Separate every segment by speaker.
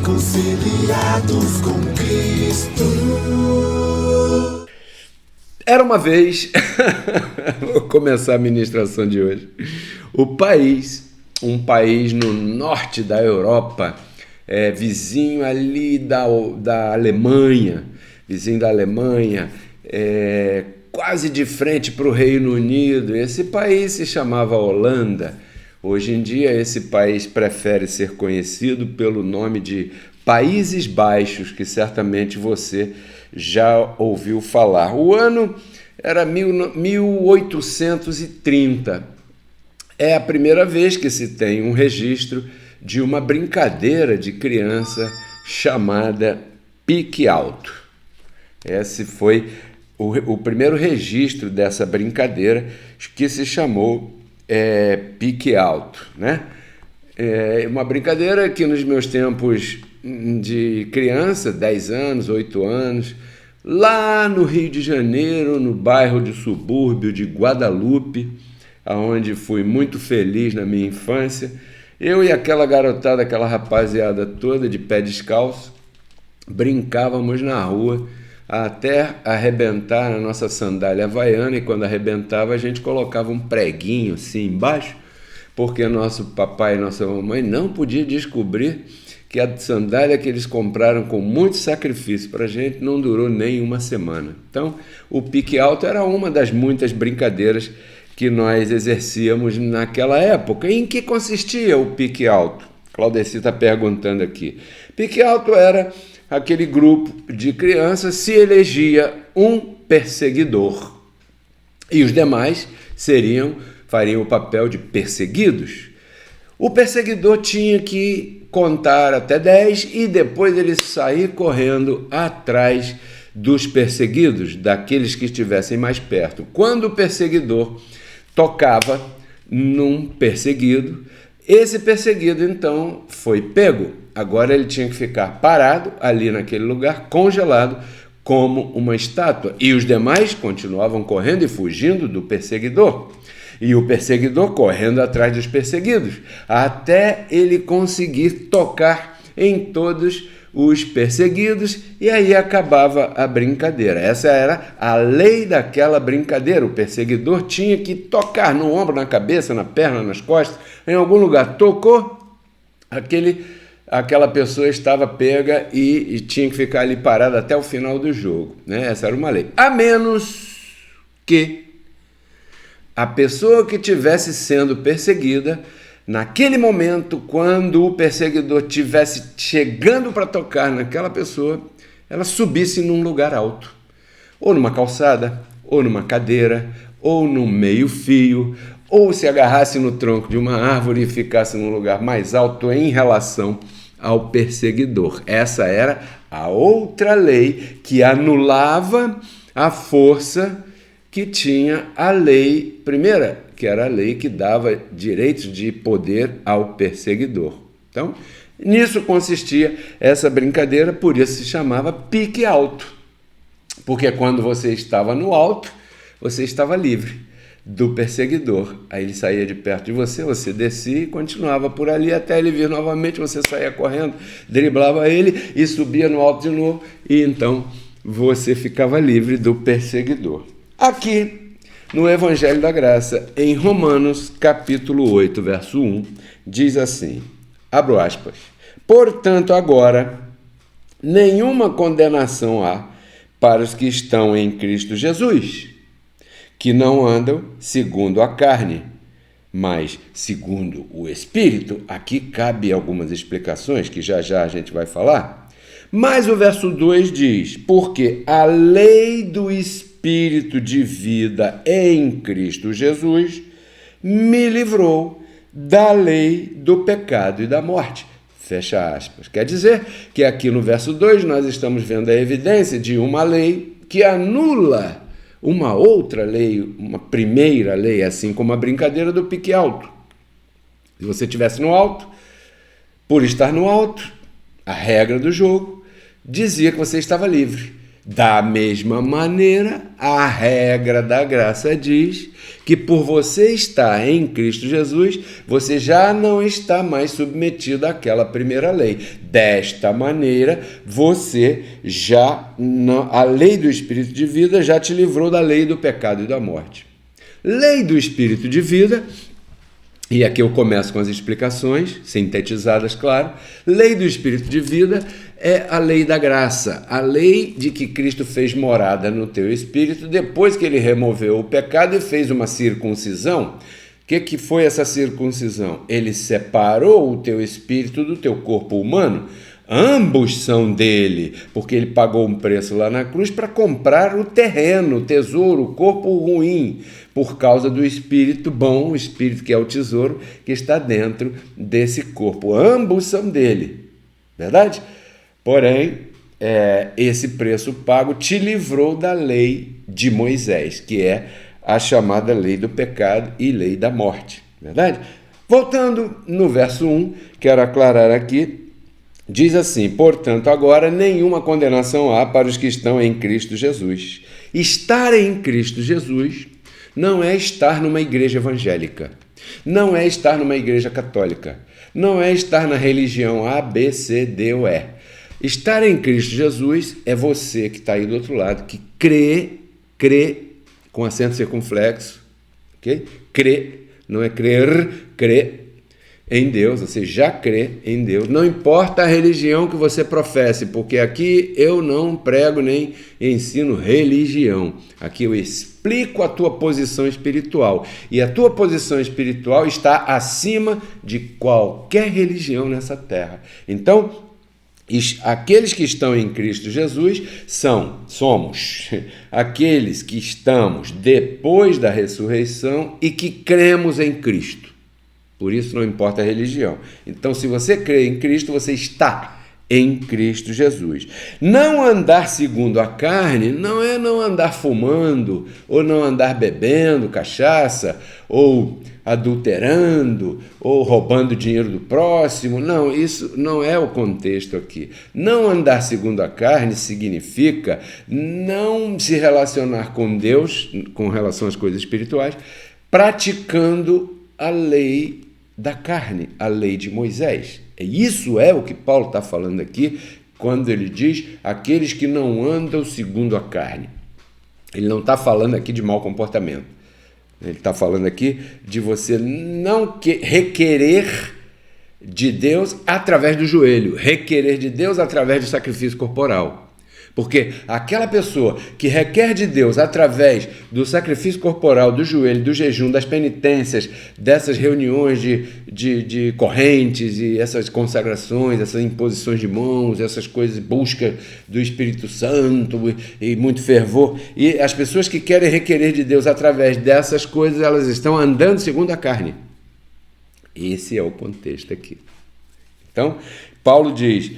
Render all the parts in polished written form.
Speaker 1: reconciliados com Cristo.
Speaker 2: Era uma vez, vou começar a ministração de hoje, um país no norte da Europa, vizinho ali da Alemanha, quase de frente para o Reino Unido. Esse país se chamava Holanda. Hoje em dia esse país prefere ser conhecido pelo nome de Países Baixos, que certamente você já ouviu falar. O ano era 1830. É a primeira vez que se tem um registro de uma brincadeira de criança chamada pique alto. Esse foi o primeiro registro dessa brincadeira, que se chamou pique alto, né? Uma brincadeira que nos meus tempos de criança, 10 anos, 8 anos, lá no Rio de Janeiro, no bairro de subúrbio de Guadalupe, onde fui muito feliz na minha infância, eu e aquela garotada, aquela rapaziada toda de pé descalço, brincávamos na rua até arrebentar a nossa sandália havaiana, e quando arrebentava a gente colocava um preguinho assim embaixo, porque nosso papai e nossa mamãe não podiam descobrir que a sandália que eles compraram com muito sacrifício para a gente não durou nem uma semana. Então, o pique alto era uma das muitas brincadeiras que nós exercíamos naquela época. Em que consistia o pique alto? Claudeci está perguntando aqui. Pique alto era aquele grupo de crianças, se elegia um perseguidor e os demais fariam o papel de perseguidos. O perseguidor tinha que contar até 10 e depois ele sair correndo atrás dos perseguidos, daqueles que estivessem mais perto. Quando o perseguidor tocava num perseguido, esse perseguido então foi pego. Agora ele tinha que ficar parado ali naquele lugar, congelado, como uma estátua. E os demais continuavam correndo e fugindo do perseguidor. E o perseguidor correndo atrás dos perseguidos, até ele conseguir tocar em todos os perseguidos, e aí acabava a brincadeira. Essa era a lei daquela brincadeira. O perseguidor tinha que tocar no ombro, na cabeça, na perna, nas costas, em algum lugar. Tocou, aquela pessoa estava pega e tinha que ficar ali parada até o final do jogo, né? Essa era uma lei. A menos que a pessoa que estivesse sendo perseguida, naquele momento, quando o perseguidor estivesse chegando para tocar naquela pessoa, ela subisse num lugar alto, ou numa calçada, ou numa cadeira, ou no meio-fio, ou se agarrasse no tronco de uma árvore e ficasse num lugar mais alto em relação ao perseguidor. Essa era a outra lei que anulava a força que tinha a lei primeira, que era a lei que dava direitos de poder ao perseguidor. Então, nisso consistia essa brincadeira, por isso se chamava pique alto, porque quando você estava no alto, você estava livre do perseguidor. Aí ele saía de perto de você, você descia e continuava por ali até ele vir novamente, você saía correndo, driblava ele e subia no alto de novo, e então você ficava livre do perseguidor. Aqui, no Evangelho da Graça, em Romanos, capítulo 8, verso 1, diz assim, abro aspas, portanto, agora, nenhuma condenação há para os que estão em Cristo Jesus, que não andam segundo a carne, mas segundo o Espírito. Aqui cabe algumas explicações que já já a gente vai falar. Mas o verso 2 diz, porque a lei do Espírito de vida em Cristo Jesus me livrou da lei do pecado e da morte. Fecha aspas. Quer dizer que aqui no verso 2 nós estamos vendo a evidência de uma lei que anula uma outra lei, uma primeira lei, assim como a brincadeira do pique alto. Se você estivesse no alto, por estar no alto, a regra do jogo dizia que você estava livre Da mesma maneira, a regra da graça diz que por você estar em Cristo Jesus, você já não está mais submetido àquela primeira lei. Desta maneira, você já não, a lei do Espírito de vida já te livrou da lei do pecado e da morte. Lei do Espírito de vida. E aqui eu começo com as explicações, sintetizadas, claro. Lei do Espírito de vida é a lei da graça, a lei de que Cristo fez morada no teu espírito depois que ele removeu o pecado e fez uma circuncisão. O que foi essa circuncisão? Ele separou o teu espírito do teu corpo humano. Ambos são dele, porque ele pagou um preço lá na cruz para comprar o terreno, o tesouro, o corpo ruim, por causa do espírito bom, o espírito que é o tesouro, que está dentro desse corpo. Ambos são dele, verdade? Porém, esse preço pago te livrou da lei de Moisés, que é a chamada lei do pecado e lei da morte, verdade? Voltando no verso 1, quero aclarar aqui. Diz assim: portanto, agora nenhuma condenação há para os que estão em Cristo Jesus. Estar em Cristo Jesus não é estar numa igreja evangélica, não é estar numa igreja católica, não é estar na religião A, B, C, D ou E. Estar em Cristo Jesus é você que está aí do outro lado, que crê, com acento circunflexo, ok? Crê, não é crer, crê em Deus, você já crê em Deus, não importa a religião que você professe, porque aqui eu não prego nem ensino religião, aqui eu explico a tua posição espiritual, e a tua posição espiritual está acima de qualquer religião nessa terra. Então, aqueles que estão em Cristo Jesus somos aqueles que estamos depois da ressurreição e que cremos em Cristo. Por isso não importa a religião. Então, se você crê em Cristo, você está em Cristo Jesus. Não andar segundo a carne não é não andar fumando, ou não andar bebendo cachaça, ou adulterando, ou roubando dinheiro do próximo. Não, isso não é o contexto aqui. Não andar segundo a carne significa não se relacionar com Deus, com relação às coisas espirituais, praticando a lei da carne, a lei de Moisés. Isso é o que Paulo está falando aqui, quando ele diz aqueles que não andam segundo a carne. Ele não está falando aqui de mau comportamento. Ele está falando aqui de você não requerer de Deus através do joelho, requerer de Deus através do sacrifício corporal. Porque aquela pessoa que requer de Deus através do sacrifício corporal, do joelho, do jejum, das penitências, dessas reuniões de correntes e essas consagrações, essas imposições de mãos, essas coisas, busca do Espírito Santo e muito fervor. E as pessoas que querem requerer de Deus através dessas coisas, elas estão andando segundo a carne. Esse é o contexto aqui. Então, Paulo diz: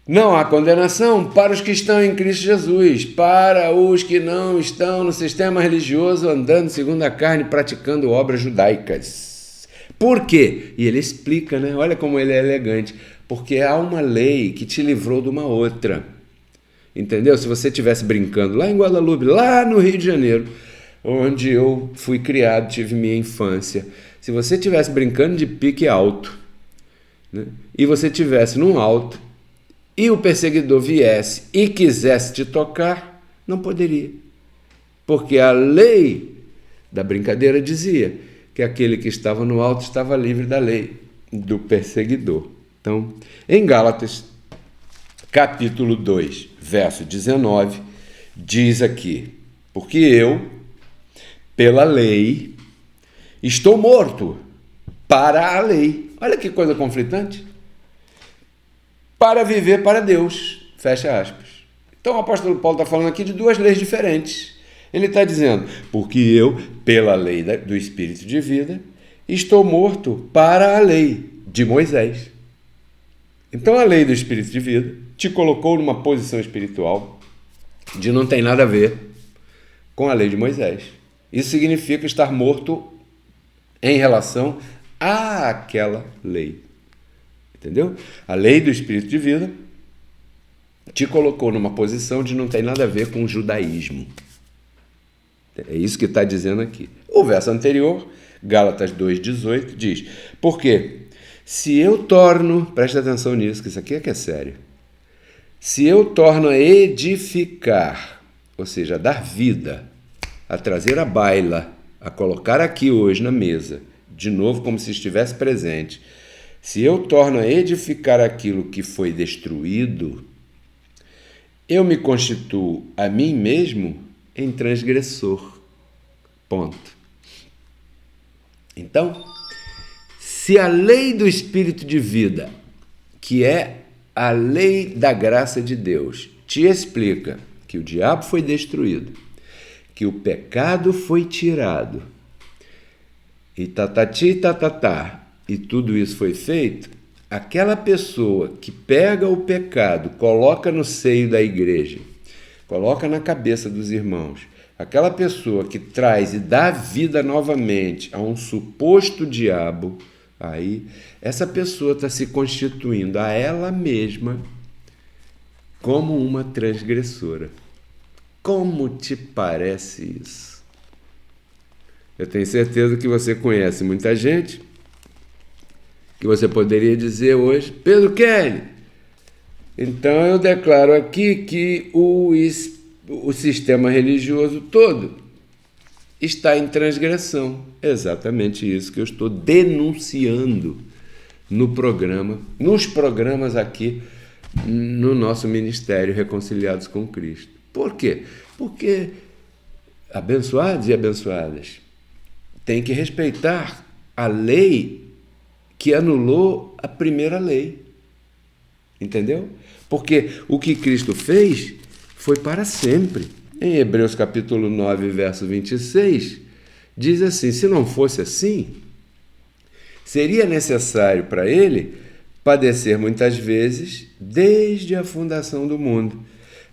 Speaker 2: não há condenação para os que estão em Cristo Jesus, para os que não estão no sistema religioso, andando segundo a carne, praticando obras judaicas. Por quê? E ele explica, né? Olha como ele é elegante. Porque há uma lei que te livrou de uma outra. Entendeu? Se você estivesse brincando lá em Guadalupe, lá no Rio de Janeiro, onde eu fui criado, tive minha infância, se você estivesse brincando de pique alto, né? E você estivesse num alto, e o perseguidor viesse e quisesse te tocar, não poderia. Porque a lei da brincadeira dizia que aquele que estava no alto estava livre da lei do perseguidor. Então, em Gálatas, capítulo 2, verso 19, diz aqui: porque eu, pela lei, estou morto para a lei. Olha que coisa conflitante. Para viver para Deus, fecha aspas. Então o apóstolo Paulo está falando aqui de duas leis diferentes. Ele está dizendo: porque eu, pela lei do Espírito de vida, estou morto para a lei de Moisés. Então a lei do Espírito de vida te colocou numa posição espiritual de não tem nada a ver com a lei de Moisés. Isso significa estar morto em relação àquela lei. Entendeu? A lei do Espírito de vida te colocou numa posição de não tem nada a ver com o judaísmo. É isso que está dizendo aqui. O verso anterior, Gálatas 2,18, diz: porque se eu torno, presta atenção nisso, que isso aqui é que é sério, se eu torno a edificar, ou seja, a dar vida, a trazer à baila, a colocar aqui hoje na mesa, de novo como se estivesse presente, se eu torno a edificar aquilo que foi destruído, eu me constituo a mim mesmo em transgressor. Ponto. Então, se a lei do Espírito de vida, que é a lei da graça de Deus, te explica que o diabo foi destruído, que o pecado foi tirado, e tatati tatatá, e tudo isso foi feito, aquela pessoa que pega o pecado, coloca no seio da igreja, coloca na cabeça dos irmãos, aquela pessoa que traz e dá vida novamente a um suposto diabo, aí essa pessoa está se constituindo a ela mesma como uma transgressora. Como te parece isso? Eu tenho certeza que você conhece muita gente que você poderia dizer hoje: Pedro Kelly, então eu declaro aqui que o sistema religioso todo está em transgressão. É exatamente isso que eu estou denunciando no programa, nos programas aqui no nosso Ministério Reconciliados com Cristo. Por quê? Porque abençoados e abençoadas têm que respeitar a lei que anulou a primeira lei. Entendeu? Porque o que Cristo fez foi para sempre. Em Hebreus capítulo 9, verso 26, diz assim: se não fosse assim, seria necessário para ele padecer muitas vezes desde a fundação do mundo.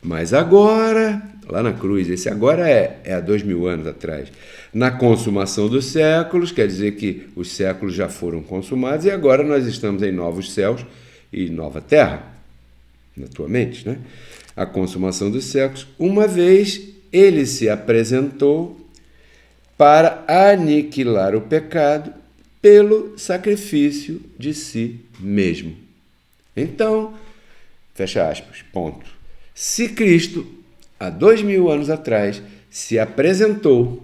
Speaker 2: Mas agora, lá na cruz, esse agora é há 2000 anos atrás, na consumação dos séculos, quer dizer que os séculos já foram consumados e agora nós estamos em novos céus e nova terra, na tua mente, né? A consumação dos séculos, uma vez ele se apresentou para aniquilar o pecado pelo sacrifício de si mesmo. Então, fecha aspas, ponto. Se Cristo, há 2000 anos atrás, se apresentou,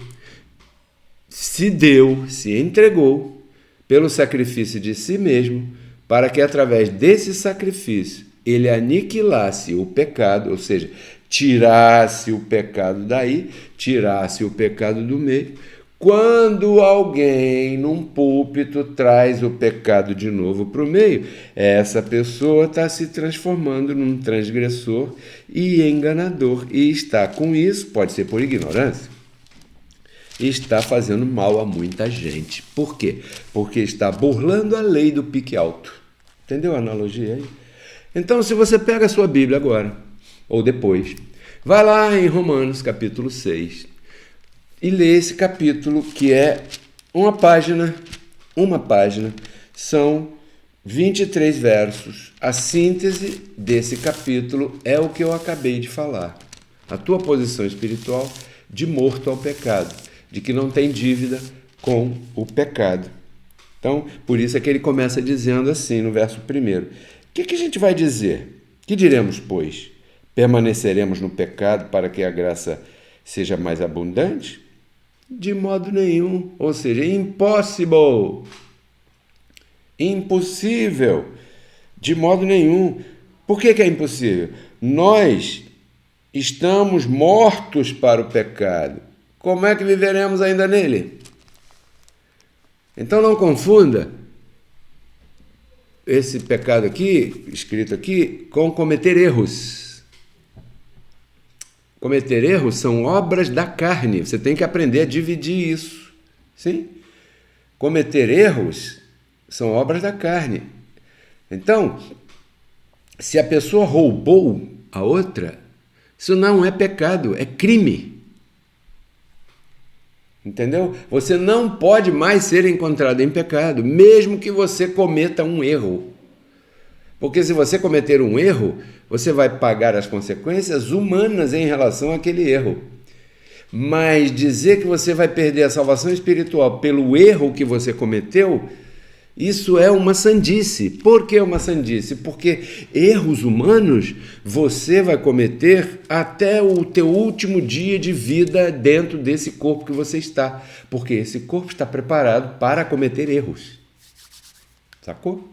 Speaker 2: se deu, se entregou pelo sacrifício de si mesmo, para que através desse sacrifício ele aniquilasse o pecado, ou seja, tirasse o pecado daí, tirasse o pecado do meio. Quando alguém num púlpito traz o pecado de novo para o meio, essa pessoa está se transformando num transgressor e enganador. E está com isso, pode ser por ignorância, está fazendo mal a muita gente. Por quê? Porque está burlando a lei do pique alto. Entendeu a analogia aí? Então, se você pega a sua Bíblia agora, ou depois, vai lá em Romanos capítulo 6, e lê esse capítulo, que é uma página, são 23 versos. A síntese desse capítulo é o que eu acabei de falar. A tua posição espiritual de morto ao pecado, de que não tem dívida com o pecado. Então, por isso é que ele começa dizendo assim, no verso 1. O que a gente vai dizer? Que diremos, pois? Permaneceremos no pecado para que a graça seja mais abundante? De modo nenhum, ou seja, impossible, impossível, de modo nenhum. Por que é impossível? Nós estamos mortos para o pecado. Como é que viveremos ainda nele? Então não confunda esse pecado aqui, escrito aqui, com cometer erros. Cometer erros são obras da carne. Você tem que aprender a dividir isso. Sim? Cometer erros são obras da carne. Então, se a pessoa roubou a outra, isso não é pecado, é crime. Entendeu? Você não pode mais ser encontrado em pecado, mesmo que você cometa um erro. Porque se você cometer um erro, você vai pagar as consequências humanas em relação àquele erro. Mas dizer que você vai perder a salvação espiritual pelo erro que você cometeu, isso é uma sandice. Por que uma sandice? Porque erros humanos você vai cometer até o teu último dia de vida dentro desse corpo que você está. Porque esse corpo está preparado para cometer erros. Sacou?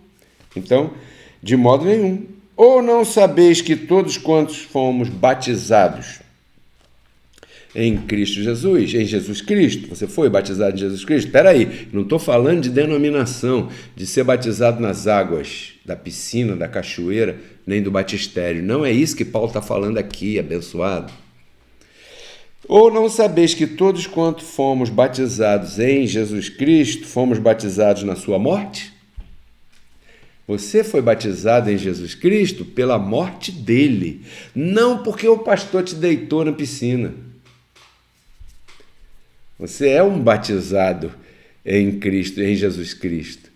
Speaker 2: Então, de modo nenhum. Ou não sabeis que todos quantos fomos batizados em Cristo Jesus, em Jesus Cristo, você foi batizado em Jesus Cristo? Espera aí, não estou falando de denominação, de ser batizado nas águas da piscina, da cachoeira, nem do batistério. Não é isso que Paulo está falando aqui, abençoado. Ou não sabeis que todos quanto fomos batizados em Jesus Cristo, fomos batizados na sua morte? Você foi batizado em Jesus Cristo pela morte dele, não porque o pastor te deitou na piscina. Você é um batizado em Cristo, em Jesus Cristo,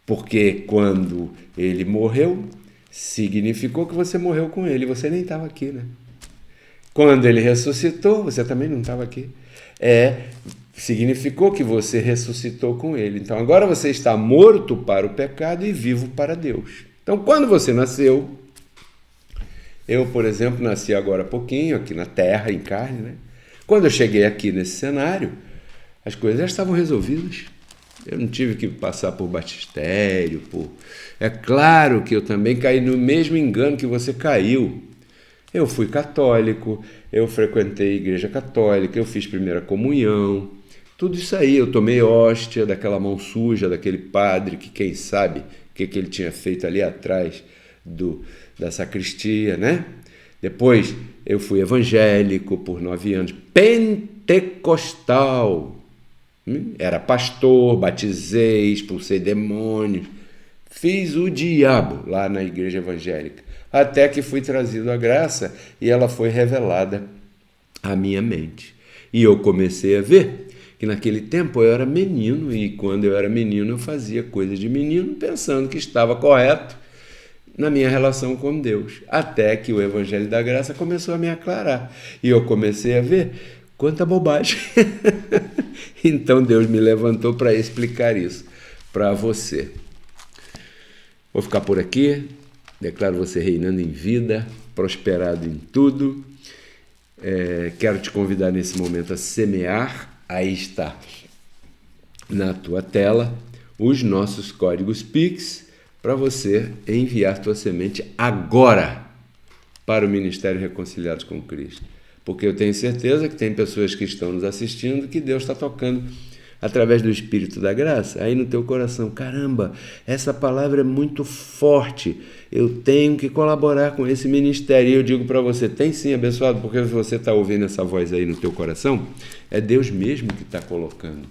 Speaker 2: porque quando ele morreu, significou que você morreu com ele, você nem estava aqui, né? Quando ele ressuscitou, você também não estava aqui. Significou que você ressuscitou com ele. Então agora você está morto para o pecado e vivo para Deus. Então quando você nasceu, eu, por exemplo, nasci agora há pouquinho, aqui na terra, em carne, né? Quando eu cheguei aqui nesse cenário, as coisas já estavam resolvidas. Eu não tive que passar por batistério. É claro que eu também caí no mesmo engano que você caiu. Eu fui católico, eu frequentei a igreja católica, eu fiz primeira comunhão, tudo isso aí. Eu tomei hóstia daquela mão suja, daquele padre que quem sabe o que ele tinha feito ali atrás da sacristia, né? Depois eu fui evangélico por 9 anos, pentecostal, era pastor, batizei, expulsei demônios, fiz o diabo lá na igreja evangélica, até que fui trazido à graça e ela foi revelada à minha mente. E eu comecei a ver que naquele tempo eu era menino e quando eu era menino eu fazia coisas de menino pensando que estava correto na minha relação com Deus, até que o Evangelho da Graça começou a me aclarar. E eu comecei a ver quanta bobagem. Então Deus me levantou para explicar isso para você. Vou ficar por aqui. Declaro você reinando em vida, prosperado em tudo. Quero te convidar nesse momento a semear. Aí está na tua tela os nossos códigos Pix, para você enviar tua semente agora para o Ministério Reconciliados com Cristo. Porque eu tenho certeza que tem pessoas que estão nos assistindo que Deus está tocando através do Espírito da Graça aí no teu coração. Caramba, essa palavra é muito forte, eu tenho que colaborar com esse ministério. E eu digo para você, tem sim, abençoado, porque se você está ouvindo essa voz aí no teu coração, é Deus mesmo que está colocando.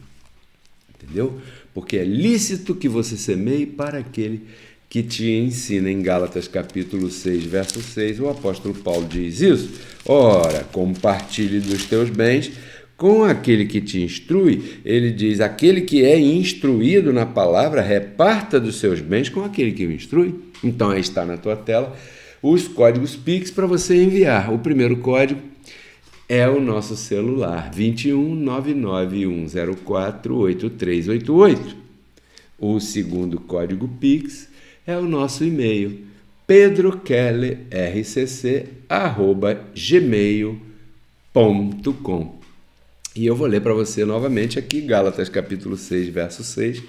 Speaker 2: Entendeu? Porque é lícito que você semeie para aquele que te ensina. Em Gálatas capítulo 6, verso 6, o apóstolo Paulo diz isso. Ora, compartilhe dos teus bens com aquele que te instrui. Ele diz, aquele que é instruído na palavra, reparta dos seus bens com aquele que o instrui. Então aí está na tua tela os códigos Pix para você enviar. O primeiro código é o nosso celular, 21 99104 8388. O segundo código Pix é o nosso e-mail, pedrokellerrcc@gmail.com. E eu vou ler para você novamente aqui, Gálatas capítulo 6, verso 6,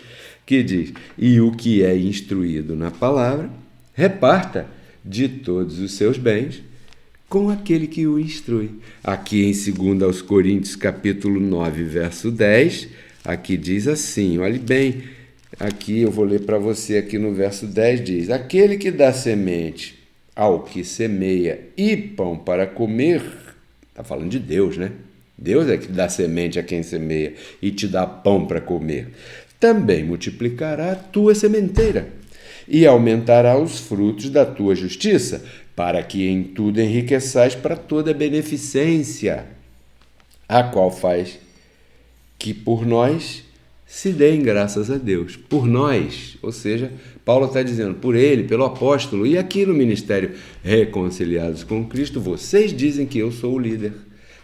Speaker 2: que diz, e o que é instruído na palavra, reparta de todos os seus bens com aquele que o instrui. Aqui em 2 aos Coríntios, capítulo 9, verso 10, aqui diz assim, olhe bem, aqui eu vou ler para você aqui no verso 10, diz, aquele que dá semente ao que semeia e pão para comer, está falando de Deus, né? Deus é que dá semente a quem semeia e te dá pão para comer. Também multiplicará a tua sementeira e aumentará os frutos da tua justiça, para que em tudo enriqueçais para toda beneficência, a qual faz que por nós se deem graças a Deus. Por nós, ou seja, Paulo está dizendo, por ele, pelo apóstolo, e aqui no ministério Reconciliados com Cristo, vocês dizem que eu sou o líder.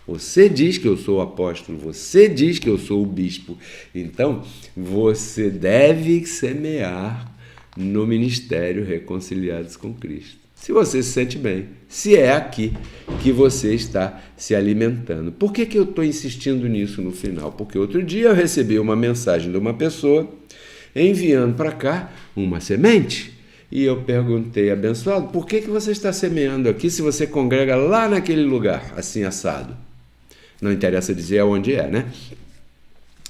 Speaker 2: Você diz que eu sou o apóstolo, você diz que eu sou o bispo. Então, você deve semear no ministério Reconciliados com Cristo. Se você se sente bem, se é aqui que você está se alimentando. Por que eu estou insistindo nisso no final? Porque outro dia eu recebi uma mensagem de uma pessoa enviando para cá uma semente. E eu perguntei, abençoado, por que você está semeando aqui se você congrega lá naquele lugar, assim assado? Não interessa dizer aonde é, né?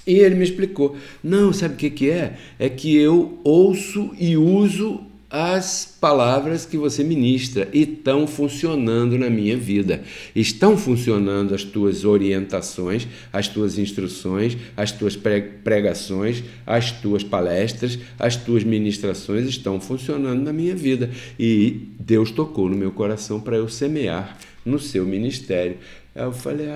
Speaker 2: E ele me explicou. Não, sabe o que é? É que eu ouço e uso as palavras que você ministra e estão funcionando na minha vida. Estão funcionando as tuas orientações, as tuas instruções, as tuas pregações, as tuas palestras, as tuas ministrações estão funcionando na minha vida. E Deus tocou no meu coração para eu semear no seu ministério. Aí eu falei,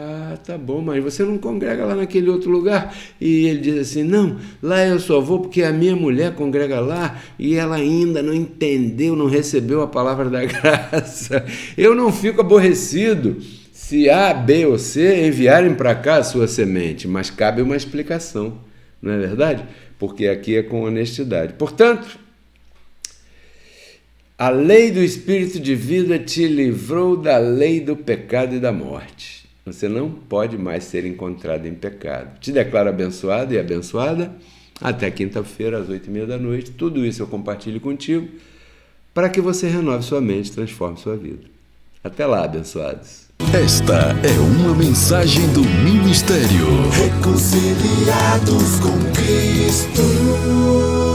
Speaker 2: tá bom, mas você não congrega lá naquele outro lugar? E ele diz assim, não, lá eu só vou porque a minha mulher congrega lá e ela ainda não entendeu, não recebeu a palavra da graça. Eu não fico aborrecido se A, B ou C enviarem para cá a sua semente, mas cabe uma explicação, não é verdade? Porque aqui é com honestidade. Portanto, a lei do Espírito de vida te livrou da lei do pecado e da morte. Você não pode mais ser encontrado em pecado. Te declaro abençoado e abençoada. Até quinta-feira, às 8h30 da noite. Tudo isso eu compartilho contigo para que você renove sua mente e transforme sua vida. Até lá, abençoados.
Speaker 3: Esta é uma mensagem do Ministério
Speaker 1: Reconciliados com Cristo.